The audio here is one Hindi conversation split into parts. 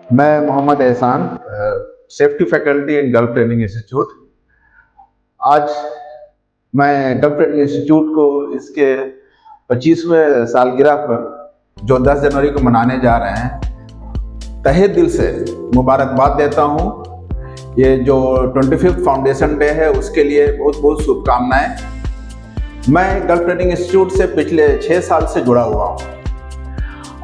मैं मोहम्मद एहसान, safety faculty in gulf training institute. आज मैं गल्फ ट्रेनिंग इंस्टीट्यूट को इसके 25वें सालगिरह पर जो 10 जनवरी को मनाने जा रहे हैं, तहे दिल से मुबारकबाद देता हूँ। ये जो 25th फाउंडेशन डे है उसके लिए बहुत बहुत शुभकामनाएं। मैं गल्फ ट्रेनिंग इंस्टीट्यूट से पिछले 6 साल से जुड़ा हुआ हूँ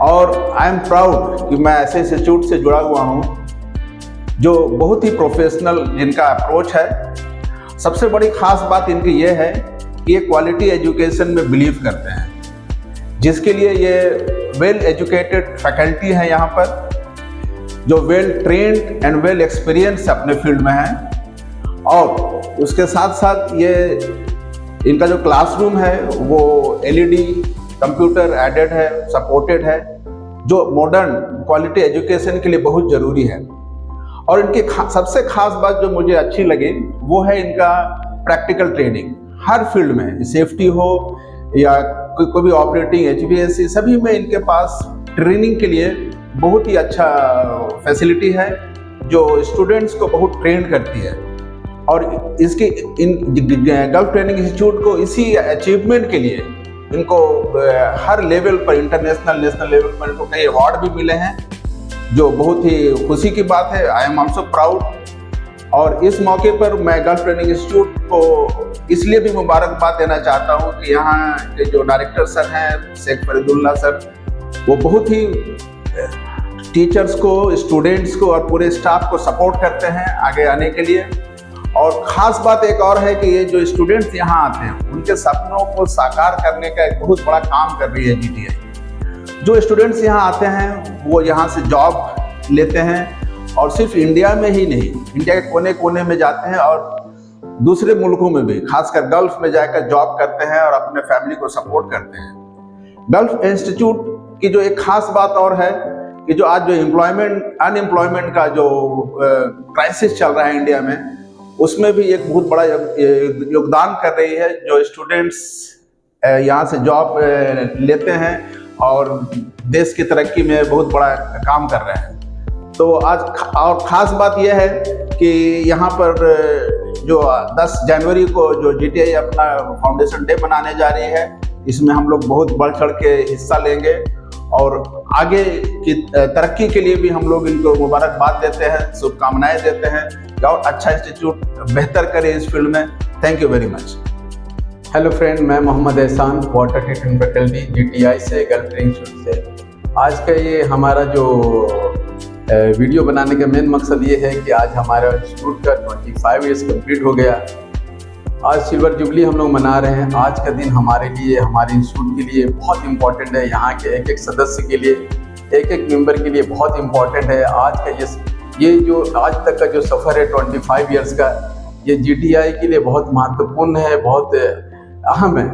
और आई एम प्राउड कि मैं ऐसे इंस्टीट्यूट से जुड़ा हुआ हूँ जो बहुत ही प्रोफेशनल जिनका अप्रोच है। सबसे बड़ी खास बात इनकी ये है कि ये क्वालिटी एजुकेशन में बिलीव करते हैं, जिसके लिए ये वेल एजुकेटेड फैकल्टी है यहाँ पर, जो well trained and well experience अपने फील्ड में हैं। और उसके साथ साथ ये इनका जो क्लासरूम है वो एलईडी कंप्यूटर एडेड है, सपोर्टेड है, जो मॉडर्न क्वालिटी एजुकेशन के लिए बहुत ज़रूरी है। और इनकी सबसे खास बात जो मुझे अच्छी लगी वो है इनका प्रैक्टिकल ट्रेनिंग। हर फील्ड में, सेफ्टी हो या कोई भी ऑपरेटिंग, एचवीएसी, सभी में इनके पास ट्रेनिंग के लिए बहुत ही अच्छा फैसिलिटी है जो स्टूडेंट्स को बहुत ट्रेन करती है। और इसकी गल्फ ट्रेनिंग इंस्टीट्यूट को इसी अचीवमेंट के लिए इनको हर लेवल पर, इंटरनेशनल, नेशनल लेवल पर इनको कई अवार्ड भी मिले हैं, जो बहुत ही खुशी की बात है। I am also proud. और इस मौके पर मैं गल्फ ट्रेनिंग इंस्टीट्यूट को इसलिए भी मुबारकबाद देना चाहता हूँ कि यहाँ के जो डायरेक्टर सर हैं, शेख फरीदुल्लाह सर, वो बहुत ही टीचर्स को, स्टूडेंट्स को और पूरे स्टाफ को सपोर्ट करते हैं आगे आने के लिए। और ख़ास बात एक और है कि ये जो स्टूडेंट्स यहाँ आते हैं उनके सपनों को साकार करने का एक बहुत बड़ा काम कर रही है जीटीआई। जो स्टूडेंट्स यहाँ आते हैं वो यहाँ से जॉब लेते हैं, और सिर्फ इंडिया में ही नहीं, इंडिया के कोने कोने में जाते हैं और दूसरे मुल्कों में भी, खासकर गल्फ में जाकर जॉब करते हैं और अपने फैमिली को सपोर्ट करते हैं। गल्फ इंस्टीट्यूट की जो एक खास बात और है कि जो आज जो अनएम्प्लॉयमेंट का जो क्राइसिस चल रहा है इंडिया में, उसमें भी एक बहुत बड़ा योगदान कर रही है। जो स्टूडेंट्स यहाँ से जॉब लेते हैं और देश की तरक्की में बहुत बड़ा काम कर रहे हैं। तो आज और ख़ास बात यह है कि यहाँ पर जो 10 जनवरी को जो जीटीआई अपना फाउंडेशन डे मनाने जा रही है, इसमें हम लोग बहुत बढ़ चढ़ के हिस्सा लेंगे और आगे की तरक्की के लिए भी हम लोग इनको मुबारकबाद देते हैं, शुभकामनाएं देते हैं कि और अच्छा इंस्टीट्यूट बेहतर करे इस फील्ड में। Thank you very much. Hello friend, मैं मोहम्मद एहसान, वाटर ट्रीटमेंट फैकल्टी जीटीआई से, गल्फ ट्रेनिंग इंस्टीट्यूट से। आज का ये हमारा जो वीडियो बनाने का मेन मकसद ये है कि आज हमारा इंस्टीट्यूट का 25 ईयर्स कंप्लीट हो गया। आज सिल्वर जुबली हम लोग मना रहे हैं। आज का दिन हमारे लिए, हमारे इंस्टीट्यूट के लिए बहुत इम्पोर्टेंट है। यहाँ के एक एक सदस्य के लिए, एक एक मेंबर के लिए बहुत इम्पोर्टेंट है। आज का ये जो आज तक का जो सफ़र है 25 ईयर्स का, ये जीटीआई के लिए बहुत महत्वपूर्ण है, बहुत अहम है।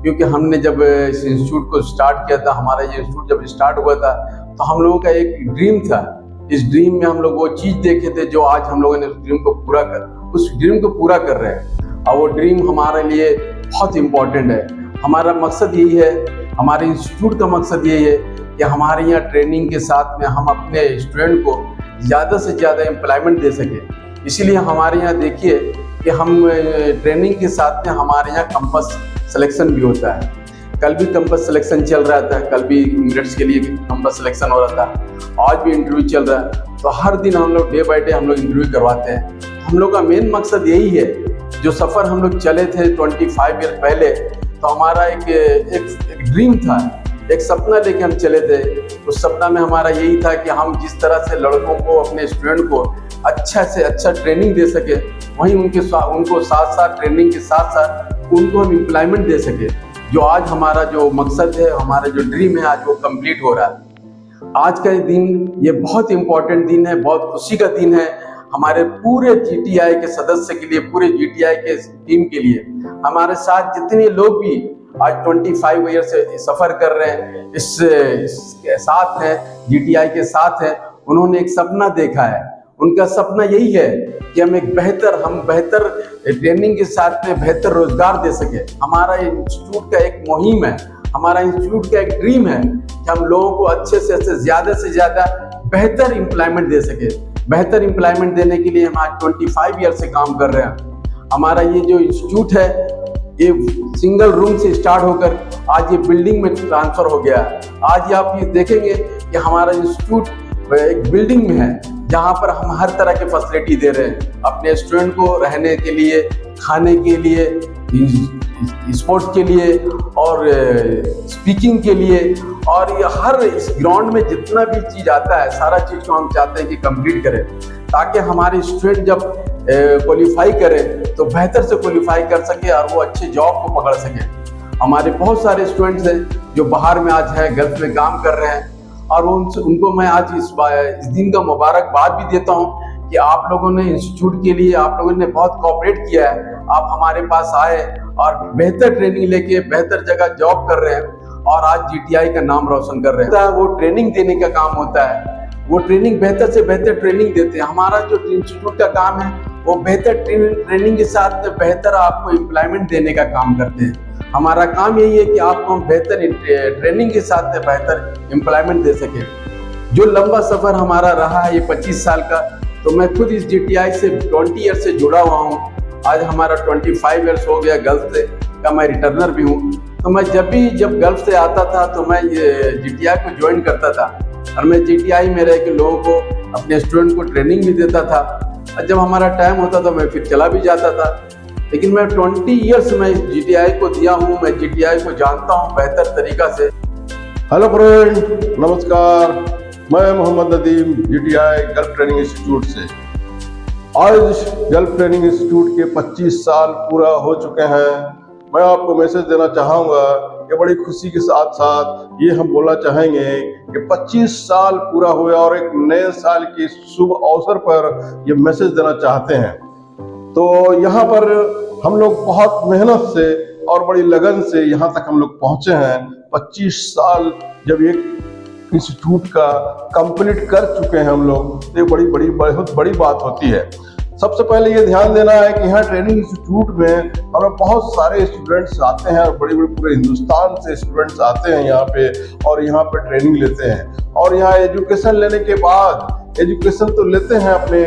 क्योंकि हमने जब इस इंस्टीट्यूट को स्टार्ट किया था, हमारा ये इंस्टीट्यूट जब स्टार्ट हुआ था, तो हम लोगों का एक ड्रीम था। इस ड्रीम में हम लोग वो चीज़ देखे थे जो आज हम लोगों ने उस ड्रीम को पूरा कर रहे हैं। और वो ड्रीम हमारे लिए बहुत इम्पोर्टेंट है। हमारा मकसद यही है, हमारे इंस्टीट्यूट का मकसद यही है कि हमारे यहाँ ट्रेनिंग के साथ में हम अपने स्टूडेंट को ज़्यादा से ज़्यादा एम्प्लॉयमेंट दे सकें। इसीलिए हमारे यहाँ देखिए कि हम ट्रेनिंग के साथ में हमारे यहाँ कैंपस सिलेक्शन भी होता है। कल भी कैंपस सिलेक्शन चल रहा था, कल भी इमिग्रेट्स के लिए कैंपस सिलेक्शन हो रहा था, आज भी इंटरव्यू चल रहा है। तो हर दिन हम लोग डे बाय डे हम लोग इंटरव्यू करवाते हैं। हम लोग का मेन मकसद यही है, जो सफ़र हम लोग चले थे 25 ईयर पहले, तो हमारा एक ड्रीम था, एक सपना लेके हम चले थे। उस सपना में हमारा यही था कि हम जिस तरह से लड़कों को, अपने स्टूडेंट को अच्छा से अच्छा ट्रेनिंग दे सके, वहीं उनको साथ साथ ट्रेनिंग के साथ साथ उनको हम एम्प्लॉयमेंट दे सके। जो आज हमारा जो मकसद है, हमारा जो ड्रीम है, आज वो कंप्लीट हो रहा है। आज का दिन ये बहुत इम्पोर्टेंट दिन है, बहुत खुशी का दिन है हमारे पूरे जीटीआई के सदस्य के लिए, पूरे जीटीआई के टीम के लिए। हमारे साथ जितने लोग भी आज 25 ईयर से सफ़र कर रहे हैं, इसके साथ हैं, जीटीआई के साथ हैं, उन्होंने एक सपना देखा है। उनका सपना यही है कि हम बेहतर ट्रेनिंग के साथ में बेहतर रोजगार दे सके। हमारा इंस्टीट्यूट का एक मुहिम है, हमारा इंस्टीट्यूट का एक ड्रीम है कि हम लोगों को अच्छे से ज़्यादा बेहतर एम्प्लॉयमेंट दे सके। बेहतर एम्प्लॉयमेंट देने के लिए हम आज 25 ईयर से काम कर रहे हैं। हमारा ये जो इंस्टीट्यूट है ये सिंगल रूम से स्टार्ट होकर आज ये बिल्डिंग में ट्रांसफर हो गया है। आज ये आप ये देखेंगे कि हमारा इंस्टीट्यूट एक बिल्डिंग में है जहाँ पर हम हर तरह के फैसिलिटी दे रहे हैं अपने स्टूडेंट को, रहने के लिए, खाने के लिए, स्पोर्ट्स के लिए और स्पीकिंग के लिए। और ये हर इस ग्राउंड में जितना भी चीज़ आता है सारा चीज़ को हम चाहते हैं कि कंप्लीट करें, ताकि हमारे स्टूडेंट जब क्वालिफाई करें तो बेहतर से क्वालिफाई कर सके और वो अच्छे जॉब को पकड़ सके। हमारे बहुत सारे स्टूडेंट्स हैं जो बाहर में आज है, गल्फ में काम कर रहे हैं, और उनको मैं आज इस दिन का मुबारकबाद भी देता हूं कि आप लोगों ने इंस्टीट्यूट के लिए आप लोगों ने बहुत कोऑपरेट किया है। आप हमारे पास आए और बेहतर ट्रेनिंग लेके बेहतर जगह जॉब कर रहे हैं और आज GTI का नाम रोशन कर रहे हैं। वो ट्रेनिंग देने का काम होता है, वो ट्रेनिंग बेहतर से बेहतर ट्रेनिंग देते हैं। हमारा जो इंस्टीट्यूट का काम है वो बेहतर ट्रेनिंग के साथ बेहतर आपको एम्प्लॉयमेंट देने का काम करते हैं। हमारा काम यही है कि आपको हम बेहतर ट्रेनिंग के साथ बेहतर एम्प्लॉयमेंट दे सके। जो लंबा सफ़र हमारा रहा है ये 25 साल का, तो मैं खुद इस GTI से 20 ईयर से जुड़ा हुआ हूँ। आज हमारा 25 ईयर्स हो गया गल्फ से का, मैं रिटर्नर भी हूँ। तो मैं जब गल्फ से आता था तो मैं ये GTI को ज्वाइन करता था और मैं GTI में रह के लोगों को, अपने स्टूडेंट को ट्रेनिंग भी देता था, और जब हमारा टाइम होता था मैं फिर चला भी जाता था। लेकिन मैं 20 ईयर्स में GTI को दिया हूँ, मैं GTI को जानता हूँ बेहतर तरीका से। हेलो फ्रेंड, नमस्कार। मैं Mohammad Nadeem GTI Gulf training institute से। आज गल्फ ट्रेनिंग इंस्टीट्यूट के 25 साल पूरा हो चुके हैं। मैं आपको मैसेज देना चाहूँगा कि बड़ी खुशी के साथ साथ ये हम बोलना चाहेंगे कि 25 साल पूरा हुआ और एक नए साल के शुभ अवसर पर ये मैसेज देना चाहते हैं। तो यहाँ पर हम लोग बहुत मेहनत से और बड़ी लगन से यहाँ तक हम लोग पहुँचे हैं। 25 साल जब एक इंस्टीट्यूट का कंप्लीट कर चुके हैं हम लोग, तो ये बहुत बड़ी बात होती है। सबसे पहले ये ध्यान देना है कि यहाँ ट्रेनिंग इंस्टीट्यूट में हमें बहुत सारे स्टूडेंट्स आते हैं और बड़े पूरे हिंदुस्तान से स्टूडेंट्स आते हैं यहाँ पे और यहाँ पे ट्रेनिंग लेते हैं। और यहाँ एजुकेशन लेने के बाद एजुकेशन तो लेते हैं अपने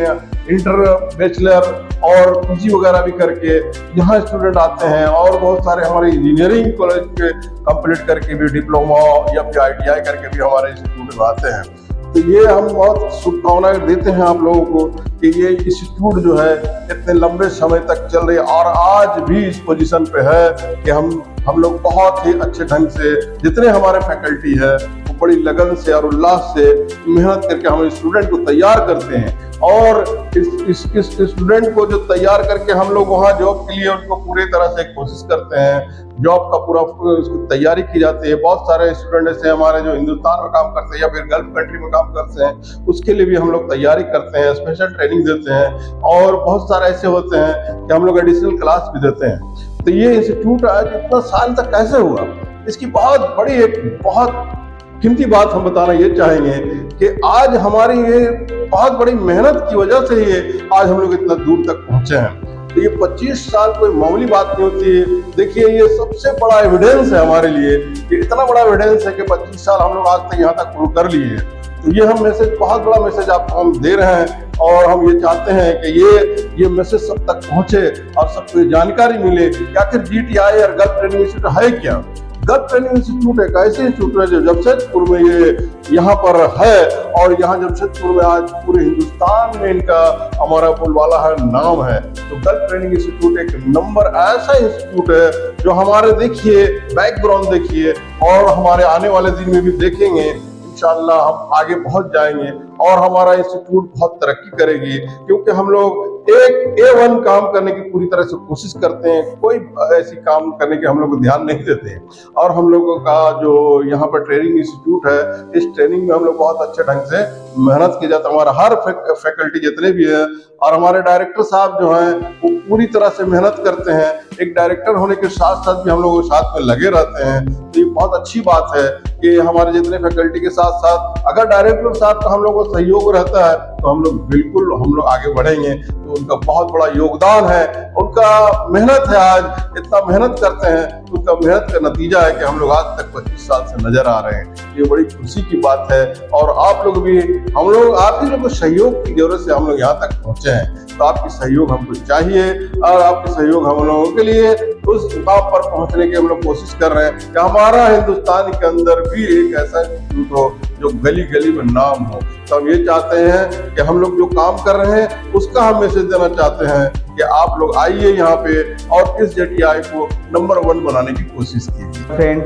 इंटर, बैचलर और PG वगैरह भी करके यहाँ स्टूडेंट आते हैं, और बहुत सारे हमारे इंजीनियरिंग कॉलेज के कंप्लीट करके भी, डिप्लोमा या फिर ITI करके भी हमारे इंस्टीट्यूट में आते हैं। तो ये हम बहुत शुभकामनाएं देते हैं आप लोगों को कि ये इंस्टीट्यूट जो है इतने लंबे समय तक चल रही है और आज भी इस पोजीशन पे है कि हम लोग बहुत ही अच्छे ढंग से, जितने हमारे फैकल्टी है वो बड़ी लगन से और उल्लास से मेहनत करके हम स्टूडेंट को तैयार करते हैं। और इस स्टूडेंट को जो तैयार करके हम लोग वहाँ जॉब के लिए उनको पूरी तरह से कोशिश करते हैं, जॉब का पूरा उसकी तैयारी की जाती है। बहुत सारे स्टूडेंट ऐसे हमारे जो हिंदुस्तान में काम करते हैं या फिर गल्फ कंट्री में काम करते हैं, उसके लिए भी हम लोग तैयारी करते हैं, स्पेशल ट्रेनिंग देते हैं, और बहुत सारे ऐसे होते हैं कि हम लोग एडिशनल क्लास भी देते हैं। तो ये इंस्टीट्यूट आज इतना साल तक कैसे हुआ, इसकी बहुत कीमती बात हम बताना ये चाहेंगे कि आज हमारी ये बहुत बड़ी मेहनत की वजह से ये आज हम लोग इतना दूर तक पहुंचे हैं। तो ये 25 साल कोई मामूली बात नहीं होती है। देखिए ये सबसे बड़ा एविडेंस है हमारे लिए, ये इतना बड़ा एविडेंस है कि 25 साल हम लोग आज तक यहाँ तक पूरा कर लिए हैं। तो ये हम मैसेज, बहुत बड़ा मैसेज आपको हम दे रहे हैं और हम ये चाहते हैं कि ये मैसेज सब तक पहुंचे और सबको जानकारी मिले कि आखिर GTI और गल्फ ट्रेनिंग इंस्टीट्यूट है क्या। गल्फ ट्रेनिंग इंस्टीट्यूट एक ऐसे इंस्टीट्यूट है जो जमशेदपुर में ये यहाँ पर है, और यहाँ जमशेदपुर में आज पूरे हिंदुस्तान में इनका हमारा बोलबाला है, नाम है। तो गल्फ ट्रेनिंग इंस्टीट्यूट एक नंबर ऐसा इंस्टीट्यूट है जो हमारे, देखिए बैकग्राउंड देखिए, और हमारे आने वाले दिन में भी देखेंगे इंशाअल्लाह हम आगे बहुत जाएंगे और हमारा इंस्टीट्यूट बहुत तरक्की करेगी, क्योंकि हम लोग एक A1 काम करने की पूरी तरह से कोशिश करते हैं। कोई ऐसी काम करने के हम लोग को ध्यान नहीं देते हैं। और हम लोगों का जो यहाँ पर ट्रेनिंग इंस्टीट्यूट है, इस ट्रेनिंग में हम लोग बहुत अच्छे ढंग से मेहनत की जाता है। हमारा हर फैकल्टी जितने भी है, और हमारे डायरेक्टर साहब जो हैं वो पूरी तरह से मेहनत करते हैं। एक डायरेक्टर होने के साथ साथ भी हम लोग साथ में लगे रहते हैं। तो ये बहुत अच्छी बात है कि हमारे जितने फैकल्टी के साथ साथ अगर डायरेक्टर साहब का हम लोग को सहयोग रहता है तो हम लोग बिल्कुल आगे बढ़ेंगे। तो उनका बहुत बड़ा योगदान है, उनका मेहनत है। आज इतना मेहनत करते हैं, उनका मेहनत का नतीजा है कि हम लोग आज तक 25 साल से नजर आ रहे हैं। ये बड़ी खुशी की बात है। और आप लोग भी, हम लोग आप ही लोगों को सहयोग की जरूरत से हम लोग यहाँ तक पहुंचे हैं। तो आपकी सहयोग हमको चाहिए और आपकी सहयोग हम लोगों के लिए उस मुकाम पर पहुंचने की हम लोग कोशिश कर रहे हैं कि हमारा हिंदुस्तान के अंदर भी एक ऐसा इंस्टीट्यूट हो जो गली गली में नाम हो। तो हम ये चाहते हैं कि हम लोग जो काम कर रहे हैं उसका हम मैसेज देना चाहते हैं कि आप लोग आइए यहाँ पे और इस JTI को नंबर 1 बनाने की कोशिश कीजिए। फ्रेंड,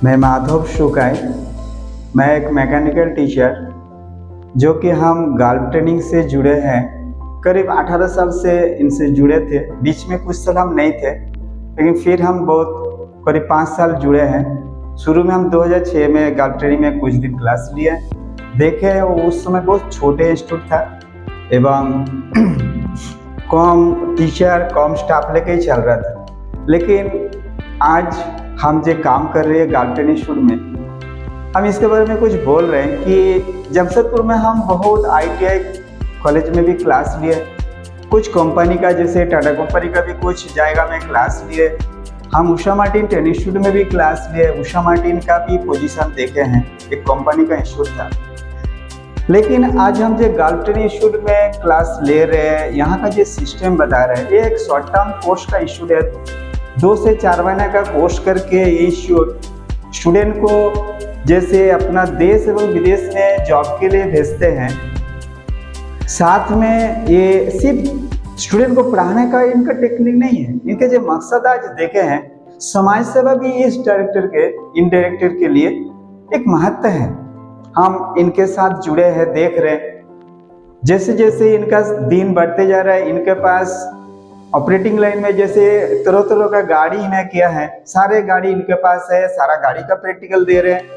मैं माधव शुकाय, मैं एक मैकेनिकल टीचर जो कि हम गल्फ ट्रेनिंग से जुड़े हैं। करीब 18 साल से इनसे जुड़े थे। बीच में कुछ साल हम नहीं थे, लेकिन फिर हम बहुत करीब 5 साल जुड़े हैं। शुरू में हम 2006 में गल्फ ट्रेनिंग में कुछ दिन क्लास लिए, देखे उस समय बहुत छोटे इंस्टीट्यूट था एवं कम टीचर कम स्टाफ लेके ही चल रहा था। लेकिन आज हम जो काम कर रहे हैं गल्फ ट्रेनिंग इंस्टीट्यूट में, हम इसके बारे में कुछ बोल रहे हैं कि जमशेदपुर में हम बहुत ITI कॉलेज में भी क्लास लिए, कुछ कंपनी का जैसे टाटा कंपनी का भी कुछ जाएगा में क्लास लिए, हम उषा मार्टिन ट्रेनिंग इंस्टीट्यूट में भी क्लास लिए। उषा मार्टिन का भी पोजीशन देखे हैं, एक कंपनी का इंस्टीट्यूट था। लेकिन आज हम जो गल्फ ट्रेनिंग इंस्टीट्यूट में क्लास ले रहे हैं, यहाँ का जो सिस्टम बता रहे हैं, ये एक शॉर्ट टर्म कोर्स का इंस्टीट्यूट है। 2 से 4 महीने का कोर्स करके ये इंस्टीट्यूट स्टूडेंट को जैसे अपना देश एवं विदेश में जॉब के लिए भेजते हैं, साथ में ये सिर्फ स्टूडेंट को पढ़ाने का इनका टेक्निक नहीं है। इनके जो मकसद आज देखे हैं, समाज सेवा भी इस इन डायरेक्टर के लिए एक महत्व है। हम इनके साथ जुड़े हैं, देख रहे हैं जैसे जैसे इनका दिन बढ़ते जा रहा है, इनके पास ऑपरेटिंग लाइन में जैसे तरह तरह का गाड़ी इन्हें किया है, सारे गाड़ी इनके पास है, सारा गाड़ी का प्रैक्टिकल दे रहे हैं।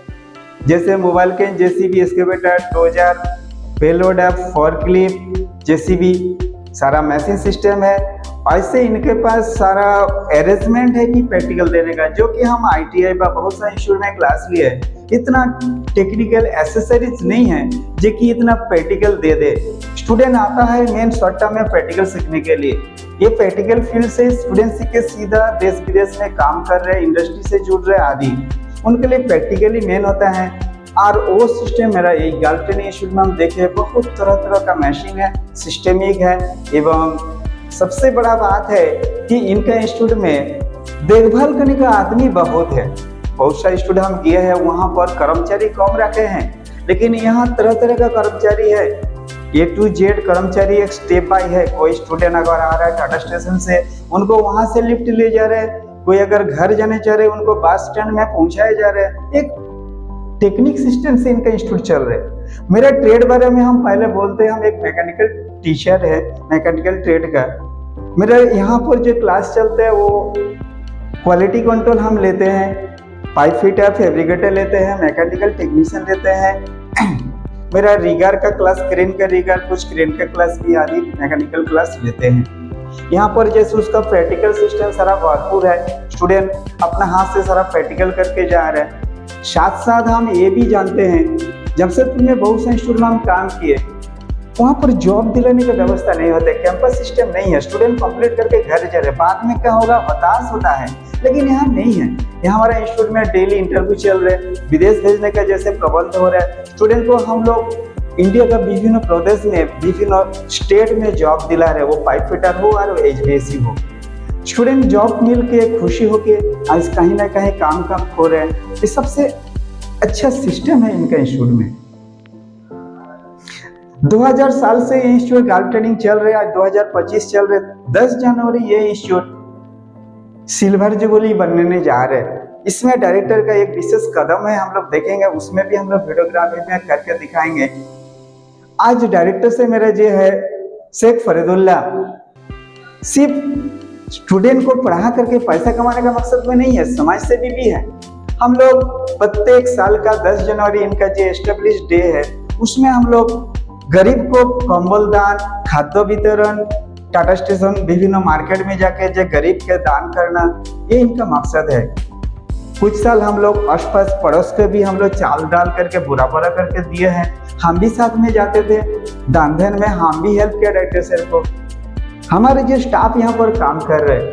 जैसे मोबाइल के JCB, excavator, dozer, payload app, forklift, JCB, सारा मशीन सिस्टम है। ऐसे इनके पास सारा अरेंजमेंट है कि प्रैक्टिकल देने का, जो कि हम ITI पर बहुत सारे इंस्टीट्यूट में क्लास लिए है। इतना टेक्निकल एसेसरीज नहीं है जो कि इतना प्रैक्टिकल दे दे। स्टूडेंट आता है मेन शॉर्ट टर्म में प्रैक्टिकल सीखने के लिए। ये प्रैक्टिकल फील्ड से स्टूडेंट सीख के सीधा देश विदेश में काम कर रहे, इंडस्ट्री से जुड़ रहे आदि, उनके लिए प्रैक्टिकली मेन होता है। और वो सिस्टम मेरा यही गल्फ ट्रेनिंग इंस्टीट्यूट में हम देखे बहुत तरह तरह का मशीन है, सिस्टमिक है। एवं सबसे बड़ा बात है कि इनका इंस्टीट्यूट में देखभाल करने का आदमी बहुत है। बहुत सारे इंस्टीट्यूट हम गए हैं, वहाँ पर कर्मचारी कम रखे हैं, लेकिन यहाँ तरह तरह का कर्मचारी है। A to Z कर्मचारी एक स्टेप बाय है। कोई स्टूडेंट अगर आ रहा है टाटा स्टेशन से, उनको वहां से लिफ्ट ले जा रहे हैं। कोई अगर घर जाने चाह रहे हैं, उनको बस स्टैंड में पहुंचाए जा रहे हैं। एक टेक्निक सिस्टम से इनका इंस्टीट्यूट चल रहे हैं। मेरा ट्रेड बारे में हम पहले बोलते हैं, हम एक मैकेनिकल टीचर है, मैकेनिकल ट्रेड का। मेरा यहाँ पर जो क्लास चलते हैं वो क्वालिटी कंट्रोल हम लेते हैं, पाइप फिटर, फैब्रिकेटर लेते हैं, मैकेनिकल टेक्नीशियन लेते हैं। मेरा रिगर का क्लास, क्रेन का रिगर, कुछ क्रेन का क्लास भी आदि मैकेनिकल क्लास लेते हैं। यहाँ पर जैसे उसका प्रैक्टिकल सिस्टम सारा भरपूर है। स्टूडेंट अपना हाथ से सारा प्रैक्टिकल करके जा रहे हैं। साथ साथ हम ये भी जानते हैं, जमशेदपुर में बहुत से इंस्टीट्यूट में हम काम किए, वहाँ पर जॉब दिलाने की व्यवस्था नहीं होती, कैंपस सिस्टम नहीं है। स्टूडेंट कंप्लीट करके घर जा रहे, बाद में क्या होगा हताश होता है, लेकिन यहाँ नहीं है। यहाँ हमारा इंस्टीट्यूट में डेली इंटरव्यू चल रहे, विदेश भेजने का जैसे प्रबंध हो रहा है। स्टूडेंट को हम लोग इंडिया का विभिन्न प्रदेश में, विभिन्न स्टेट में जॉब दिला रहे, वो पाइप फिटर हो और HVAC हो। स्टूडेंट जॉब मिल के खुशी होके आज कहीं ना कहीं काम हो रहे हैं। ये सबसे अच्छा सिस्टम है इनका इंस्टीट्यूट में। 2000 साल से ये इंस्टीट्यूट गल्फ ट्रेनिंग चल रहा है, आज 2025 चल रहे। 10 जनवरी ये इंस्टीट्यूट सिल्वर जुबली बनने जा रहे हैं। इसमें डायरेक्टर का एक विशेष कदम है, हम लोग देखेंगे, उसमें भी हम लोग वीडियोग्राफी में करके दिखाएंगे। आज डायरेक्टर से मेरा जो है शेख फरीदुल्ला, सिर्फ स्टूडेंट को पढ़ा करके पैसा कमाने का मकसद में नहीं है, समाज सेवी भी है। हम लोग प्रत्येक साल का 10 जनवरी इनका जो एस्टेब्लिश डे है, उसमें हम लोग गरीब को कंबल दान, खाद्य वितरण, टाटा स्टेशन, विभिन्न मार्केट में जाके जो गरीब के दान करना, ये इनका मकसद है। कुछ साल हम लोग आस पास पड़ोस के भी हम लोग चाल डाल करके बुरा बुरा करके दिए हैं। हम भी साथ में जाते थे दान धन में, हम भी हेल्प किया डायरेक्टर सर को। हमारे जो स्टाफ यहाँ पर काम कर रहे हैं,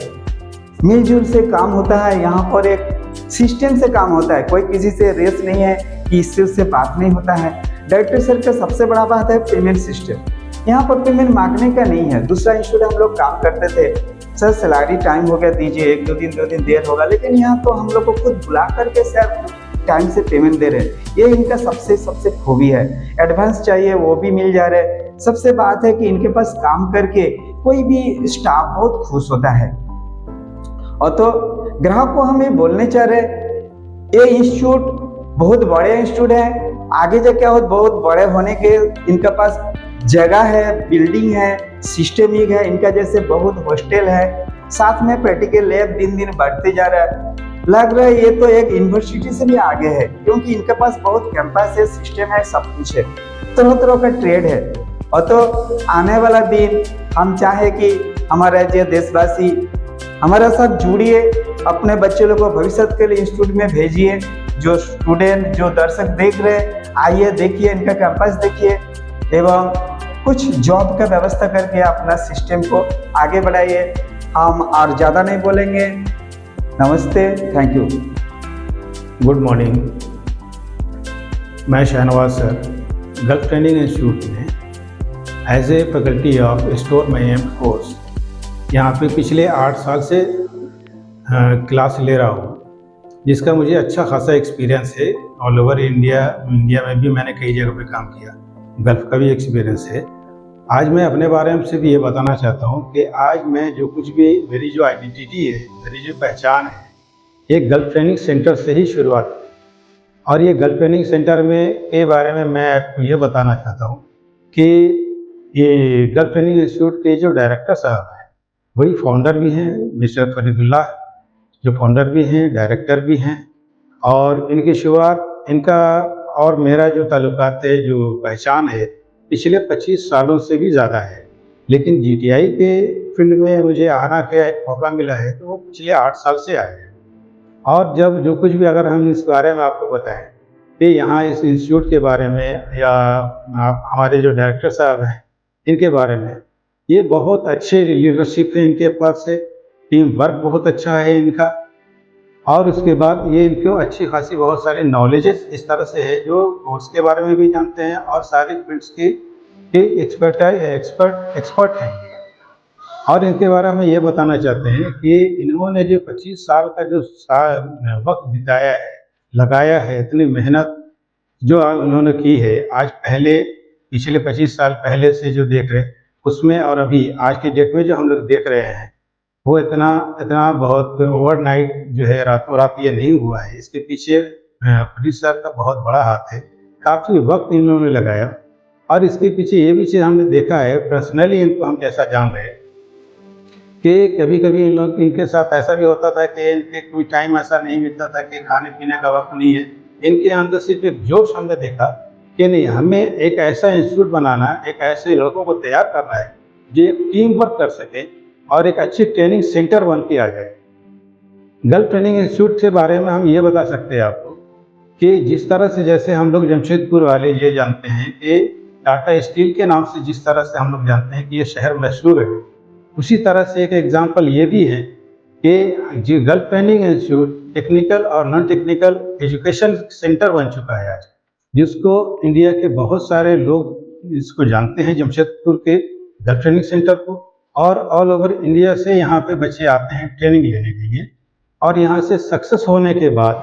मिलजुल से काम होता है, यहाँ पर एक सिस्टम से काम होता है, कोई किसी से रेस नहीं है कि इससे उससे बात नहीं होता है। डायरेक्टर सर का सबसे बड़ा बात है पेमेंट सिस्टम। यहाँ पर पेमेंट मांगने का नहीं है। दूसरा इंस्टीट्यूट हम लोग काम करते थे, सर सैलरी टाइम हो गया दीजिए, एक दो दिन देर होगा, लेकिन यहाँ तो हम लोग को खुद बुला करके सर टाइम से पेमेंट दे रहे हैं। ये इनका सबसे खूबी है। एडवांस चाहिए वो भी मिल जा रहे हैं। सबसे बात है कि इनके पास काम करके कोई भी स्टाफ बहुत खुश होता है। और तो ग्राहक को हम ये बोलने चाह रहे, ये इंस्टीट्यूट बहुत बड़े इंस्टीट्यूट है, आगे जाके और बहुत बड़े होने के इनके पास जगह है, बिल्डिंग है, सिस्टमिक है, इनका जैसे बहुत हॉस्टल है, साथ में प्रैक्टिकल लैब दिन दिन बढ़ते जा रहा है। लग रहा है ये तो एक यूनिवर्सिटी से भी आगे है, क्योंकि इनके पास बहुत कैंपस है, सिस्टम है, सब कुछ है, तरह तरह का ट्रेड है। और तो आने वाला दिन हम चाहे कि हमारे जो देशवासी हमारे साथ जुड़िए, अपने बच्चे लोग को भविष्य के लिए इंस्टीट्यूट में भेजिए। जो स्टूडेंट जो दर्शक देख रहे हैं, आइए देखिए, इनका कैंपस देखिए एवं कुछ जॉब का व्यवस्था करके अपना सिस्टम को आगे बढ़ाइए। हम और ज़्यादा नहीं बोलेंगे। नमस्ते, थैंक यू। Good morning. मैं Shahnawaz sir Gulf training institute में as a faculty of store management course यहाँ पे पिछले 8 साल से क्लास ले रहा हूँ, जिसका मुझे अच्छा खासा एक्सपीरियंस है। ऑल ओवर इंडिया में भी मैंने कई जगह पे काम किया, गल्फ का भी एक्सपीरियंस है। आज मैं अपने बारे में से भी ये बताना चाहता हूँ कि आज मैं जो कुछ भी मेरी जो आइडेंटिटी है, मेरी जो पहचान है, ये गल्फ ट्रेनिंग सेंटर से ही शुरुआत हुई। और ये गल्फ ट्रेनिंग सेंटर में के बारे में मैं आपको ये बताना चाहता हूँ कि ये गल्फ ट्रेनिंग इंस्टीट्यूट के जो डायरेक्टर साहब हैं, वही फाउंडर भी हैं, मिस्टर फरीदुल्लाह, जो फाउंडर भी हैं, डायरेक्टर भी हैं। और इनकी शुरुआत, इनका और मेरा जो ताल्लुकात है, जो पहचान है, पिछले 25 सालों से भी ज़्यादा है। लेकिन जीटीआई के फील्ड में मुझे आना का मौका मिला है तो वो पिछले 8 साल से आए हैं। और जब जो कुछ भी अगर हम इस बारे में आपको बताएं कि यहाँ इस इंस्टीट्यूट के बारे में या हमारे जो डायरेक्टर साहब हैं इनके बारे में, ये बहुत अच्छे लीडरशिप है इनके पास से, टीम वर्क बहुत अच्छा है इनका। और उसके बाद ये इनको अच्छी खासी बहुत सारे नॉलेजेस इस तरह से है जो कोर्स के बारे में भी जानते हैं और सारे फील्ड्स के एक्सपर्ट हैं। और इनके बारे में ये बताना चाहते हैं कि इन्होंने जो 25 साल का जो वक्त बिताया है, लगाया है, इतनी मेहनत जो उन्होंने की है, आज पहले पिछले 25 साल पहले से जो देख रहे उसमें और अभी आज के डेट में जो हम लोग देख रहे हैं, वो इतना बहुत ओवरनाइट जो है, रातों रात ये नहीं हुआ है। इसके पीछे पुलिस सर का बहुत बड़ा हाथ है, काफ़ी वक्त इन्होंने लगाया। और इसके पीछे ये भी चीज़ हमने देखा है, पर्सनली इनको हम जैसा जान रहे हैं कि कभी कभी इन लोग इनके साथ ऐसा भी होता था कि इनके कोई टाइम ऐसा नहीं मिलता था कि खाने पीने का वक्त नहीं है। इनके अंदर सिर्फ एक जोश हमने देखा कि नहीं, हमें एक ऐसा इंस्टीट्यूट बनाना, एक ऐसे लोगों को तैयार करना है जो टीम वर्क कर सके और एक अच्छी ट्रेनिंग सेंटर बन के आ जाए। गल्फ ट्रेनिंग इंस्टीट्यूट के बारे में हम ये बता सकते हैं आपको कि जिस तरह से, जैसे हम लोग जमशेदपुर वाले ये जानते हैं कि टाटा स्टील के नाम से जिस तरह से हम लोग जानते हैं कि ये शहर मशहूर है, उसी तरह से एक एग्जांपल ये भी है कि जो गल्फ ट्रेनिंग इंस्टीट्यूट टेक्निकल और नॉन टेक्निकल एजुकेशन सेंटर बन चुका है आज, जिसको इंडिया के बहुत सारे लोग इसको जानते हैं, जमशेदपुर के गल्फ ट्रेनिंग सेंटर को। और ऑल ओवर इंडिया से यहाँ पे बच्चे आते हैं ट्रेनिंग लेने के लिए, और यहाँ से सक्सेस होने के बाद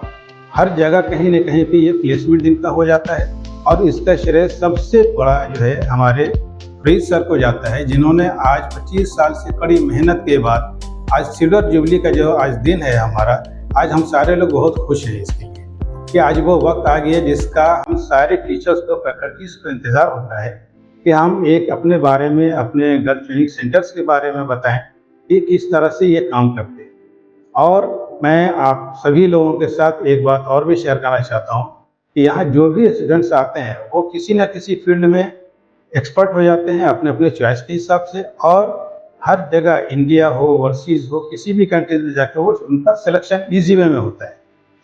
हर जगह कहीं न कहीं पे ये प्लेसमेंट इनका हो जाता है। और इसका श्रेय सबसे बड़ा जो है हमारे फरीद सर को जाता है, जिन्होंने आज 25 साल से कड़ी मेहनत के बाद आज सिल्वर जुबली का जो आज दिन है हमारा, आज हम सारे लोग बहुत खुश हैं इसके लिए कि आज वो वक्त आ गया जिसका हम सारे टीचर्स को, फैकल्टीज को इंतज़ार होता है कि हम एक अपने बारे में, अपने गल्फ ट्रेनिंग सेंटर्स के बारे में बताएं कि किस तरह से ये काम करते हैं। और मैं आप सभी लोगों के साथ एक बात और भी शेयर करना चाहता हूँ कि यहाँ जो भी स्टूडेंट्स आते हैं वो किसी न किसी फील्ड में एक्सपर्ट हो जाते हैं अपने अपने चॉइस के हिसाब से। और हर जगह, इंडिया हो, ओवरसीज़ हो, किसी भी कंट्री में जाकर वो उनका सिलेक्शन ईजी वे में होता है।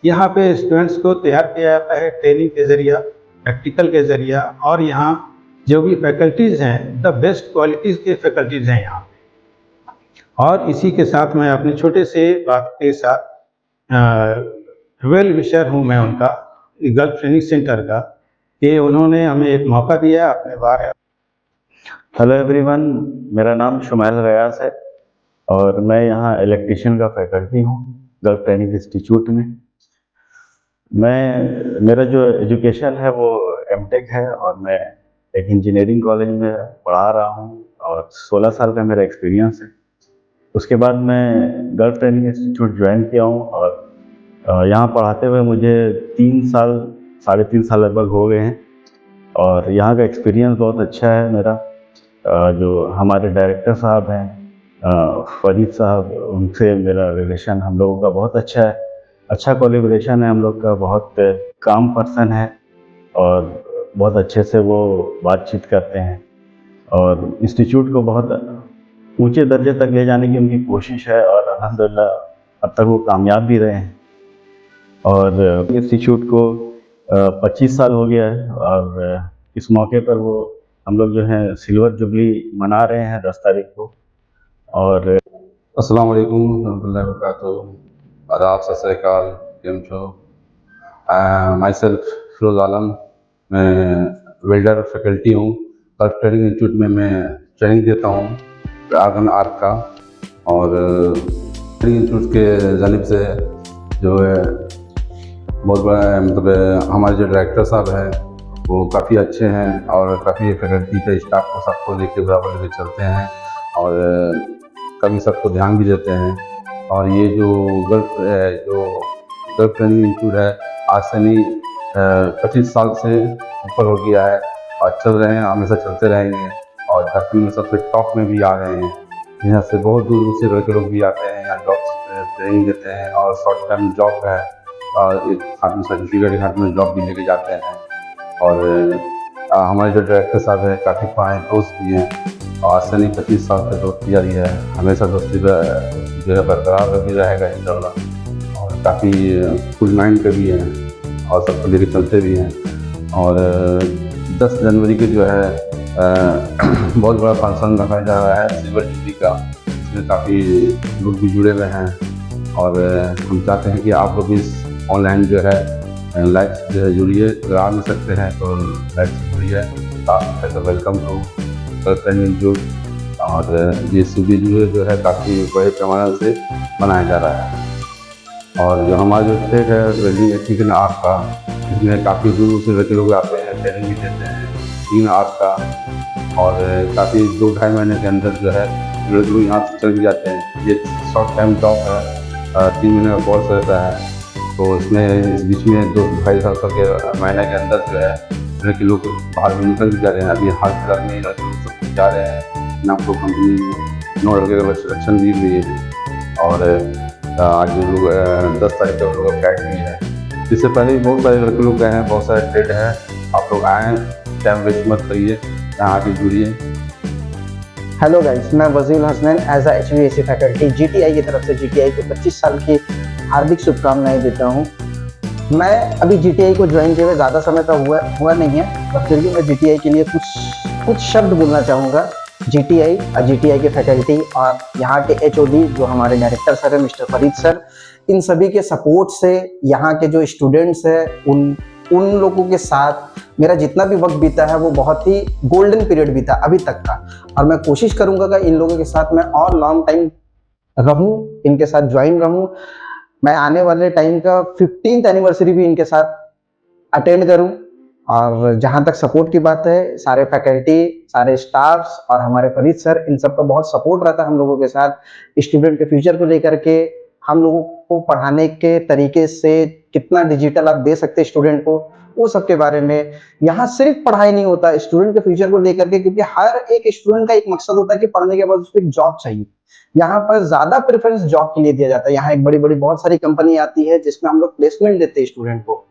यहाँ पे स्टूडेंट्स को तैयार किया जाता है ट्रेनिंग के ज़रिया, प्रैक्टिकल के ज़रिया, और यहाँ जो भी फैकल्टीज़ हैं, द बेस्ट क्वालिटीज़ के फैकल्टीज़ हैं यहाँ पे। और इसी के साथ मैं अपने छोटे से बात के साथ वेल विशर हूँ मैं उनका, गल्फ ट्रेनिंग सेंटर का, कि उन्होंने हमें एक मौका दिया अपने बारे। हेलो एवरीवन, मेरा नाम शुमैल गयास है और मैं यहाँ इलेक्ट्रीशियन का फैकल्टी हूँ गल्फ ट्रेनिंग इंस्टीट्यूट में। मेरा जो एजुकेशन है वो एमटेक है और मैं एक इंजीनियरिंग कॉलेज में पढ़ा रहा हूँ और 16 साल का मेरा एक्सपीरियंस है। उसके बाद मैं गल्फ ट्रेनिंग इंस्टीट्यूट ज्वाइन किया हूँ और यहाँ पढ़ाते हुए मुझे 3 साल, 3.5 साल लगभग हो गए हैं और यहाँ का एक्सपीरियंस बहुत अच्छा है मेरा। जो हमारे डायरेक्टर साहब हैं फरीद साहब, उनसे मेरा रिलेशन हम लोगों का बहुत अच्छा है, अच्छा कोलैबोरेशन है हम लोग का, बहुत काम पर्सन है और बहुत अच्छे से वो बातचीत करते हैं और इंस्टीट्यूट को बहुत ऊंचे दर्जे तक ले जाने की उनकी कोशिश है और अल्हम्दुलिल्लाह अब तक वो कामयाब भी रहे हैं। और इंस्टीट्यूट को 25 साल हो गया है और इस मौके पर वो हम लोग जो है सिल्वर जुबली मना रहे हैं 10 तारीख को। और अस्सलाम वालेकुम रहमतुल्लाहि व बरकातुहू। आदाब, सत श्री अकाल, केम छो। माई सेल्फ फिरोज आलम, मैं वेल्डर फैकल्टी हूँ गल्फ ट्रेनिंग इंस्टीट्यूट में। मैं ट्रेनिंग देता हूँ आर्गन आर्ट का और ट्रेनिंग इंस्टीट्यूट के जानिब से जो है बहुत बड़ा मतलब हमारे जो डायरेक्टर साहब हैं वो काफ़ी अच्छे हैं और काफ़ी फैकल्टी के स्टाफ को सबको लेके बराबर लेके चलते हैं और कभी सबको ध्यान भी देते हैं। और ये जो गल्फ ट्रेनिंग इंस्टीट्यूट है आज से नहीं 25 साल से ऊपर हो गया है और चल रहे हैं, हमेशा चलते रहेंगे और धरती में सबसे टॉप में भी आ रहे हैं। यहाँ से बहुत दूर दूर से लड़के लोग भी आते हैं, यहाँ जॉब ट्रेनिंग देते हैं और शॉर्ट टर्म जॉब है और एक हाथ में सर्टिफिकेट, एक हाथ में जॉब भी लेके जाते हैं। और हमारे जो डायरेक्टर साहब हैं काफ़ी पुराने दोस्त भी हैं और आज से नहीं 25 साल से दोस्ती जारी है, हमेशा दोस्ती जो है बरकरार भी रहेगा इंशाल्लाह। और काफ़ी फुल माइंड पे भी हैं और सबको लेके चलते भी हैं। और 10 जनवरी के जो है बहुत बड़ा फंक्शन रखा जा रहा है सिल्वर जुबली का, इसमें काफ़ी लोग भी जुड़े हुए हैं और हम चाहते हैं कि आप लोग भी ऑनलाइन जो है लाइव जो है जुड़िए, अगर आ नहीं सकते हैं तो लाइव से जुड़िए। तो welcome to Gulf training institute. और ये शिविर जो है काफ़ी बड़े पैमाने से मनाया जा रहा है। और जो हमारा जो स्टेट है वेल्डिंग एथिकल आर्ट का, इसमें काफ़ी दूर से लड़के लोग आते हैं, ट्रेनिंग भी देते हैं 3 आर्ट का और काफ़ी 2-2.5 महीने के अंदर जो है लड़के लोग यहाँ से चल भी जाते हैं। ये शॉर्ट टाइम जॉब है, 3 महीने का कोर्स रहता है, तो इसमें इस बीच में 2-2.5 साल के महीने के अंदर जो है लड़के लोग बाहर भी निकल भी जा रहे हैं। अभी हाल फिलहाल में लड़के लोग सब जा रहे हैं, नागपुर कंपनी 9 लड़के का सिलेक्शन भी हुई है और आज लोग 10 तारीख को लोग फ्लाइट भी है। इससे पहले भी बहुत सारे लड़के लोग गए हैं, बहुत सारे ट्रेड हैं, आप लोग आएँ, टाइम वेस्ट मत करिए, यहाँ आके जुड़िए। हेलो गाइस, मैं Wajeel Hasnain as a HVAC faculty GTI की तरफ से GTI को 25 साल की हार्दिक शुभकामनाएं देता हूं। मैं अभी GTI को ज्वाइन किए हुए ज़्यादा समय तक हुआ नहीं है, पर फिर भी मैं GTI के लिए कुछ शब्द बोलना चाहूँगा। GTI के फैकल्टी और यहाँ के HOD जो हमारे डायरेक्टर सर है मिस्टर फरीद सर, इन सभी के सपोर्ट से यहाँ के जो स्टूडेंट्स हैं उन लोगों के साथ मेरा जितना भी वक्त बीता है वो बहुत ही गोल्डन पीरियड बीता अभी तक का। और मैं कोशिश करूँगा कि इन लोगों के साथ मैं और लॉन्ग टाइम रहूँ, इनके साथ ज्वाइन रहूँ। मैं आने वाले टाइम का 15th एनिवर्सरी भी इनके साथ अटेंड करूं। और जहां तक सपोर्ट की बात है, सारे फैकल्टी, सारे स्टाफ्स और हमारे फरीद सर, इन सब का बहुत सपोर्ट रहता है हम लोगों के साथ। स्टूडेंट के फ्यूचर को लेकर के, हम लोगों को पढ़ाने के तरीके से कितना डिजिटल आप दे सकते हैं स्टूडेंट को, वो सब के बारे में। यहाँ सिर्फ पढ़ाई नहीं होता स्टूडेंट के फ्यूचर को लेकर के, क्योंकि हर एक स्टूडेंट का एक मकसद होता है कि पढ़ने के बाद उसको एक जॉब चाहिए। यहाँ पर ज्यादा प्रेफरेंस जॉब के लिए दिया जाता है। यहाँ एक बड़ी बड़ी बहुत सारी कंपनी आती है जिसमें हम लोग प्लेसमेंट देते हैं स्टूडेंट को।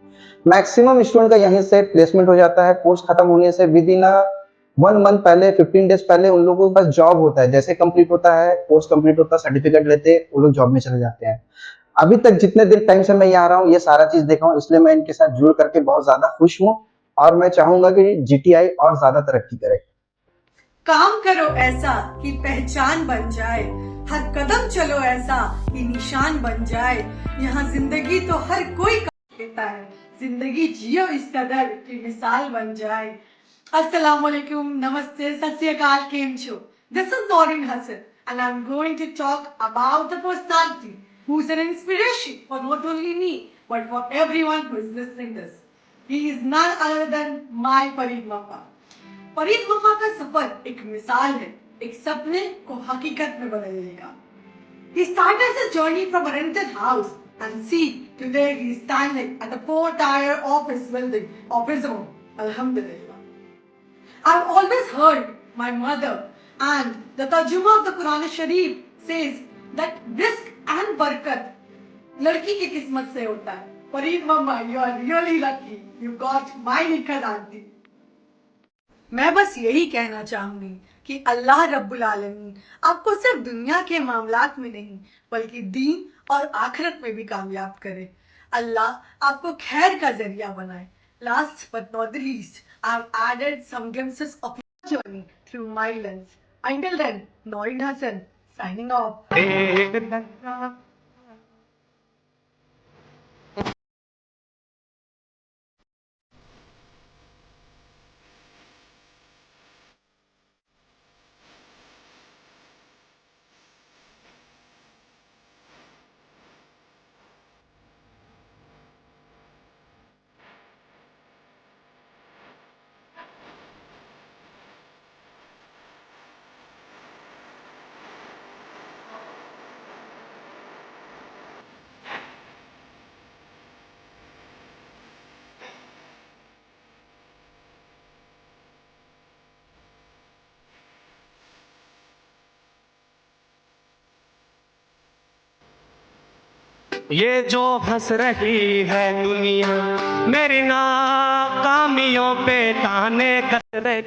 मैक्सिमम स्टूडेंट का यहीं से प्लेसमेंट हो जाता है। कोर्स खत्म होने से विद इन 1 मंथ पहले, 15 डेज पहले उन लोगों के पास जॉब होता है। जैसे कंप्लीट होता है कोर्स, कंप्लीट होता है, सर्टिफिकेट लेते हैं, वो लोग जॉब में चले जाते हैं। अभी तक जितने दिन टाइम से मैं यहाँ आ रहा हूँ ये सारा चीज देखा हूँ, इसलिए मैं इनके साथ जुड़ करके बहुत ज्यादा खुश हूँ और मैं चाहूंगा कि जीटीआई और ज्यादा तरक्की करे। काम करो ऐसा कि पहचान बन जाए, हर कदम चलो ऐसा कि निशान बन जाए। यहाँ जिंदगी तो हर कोई लेता है, जिंदगी जियो इस कदर कि मिसाल बन जाए। अस्सलाम वालेकुम, नमस्ते, सत श्री अकाल, केम छो? This is Noreen Hassan and I'm going to talk about the personality who's an inspiration for not only me but for everyone who is listening this. He is none other than my Farid Mappa. Farid MAPPA का सफर एक मिसाल है, एक सपने को हकीकत में बदलने का। He started his journey from a rented house and see today he is standing at the 4-tier office building of his own. Alhamdulillah. I've always heard my mother and the tarjuma of the Quran Sharif says that risk and barakat लड़की की किस्मत से होता है। फरीद मम्मा, you are really lucky. You got my Nikhat aunty. मैं बस यही कहना चाहूंगी कि अल्लाह रब्बुल आलमीन आपको सिर्फ दुनिया के मामलात में नहीं बल्कि दीन और आखिरत में भी कामयाब करे। अल्लाह आपको खैर का जरिया बनाए। Last but not the least, I've added some glimpses of your journey through my lens. Until then, Noreen Hassan signing off. ये जो हंस रही है दुनिया मेरी नाकामियों पे ताने कस रही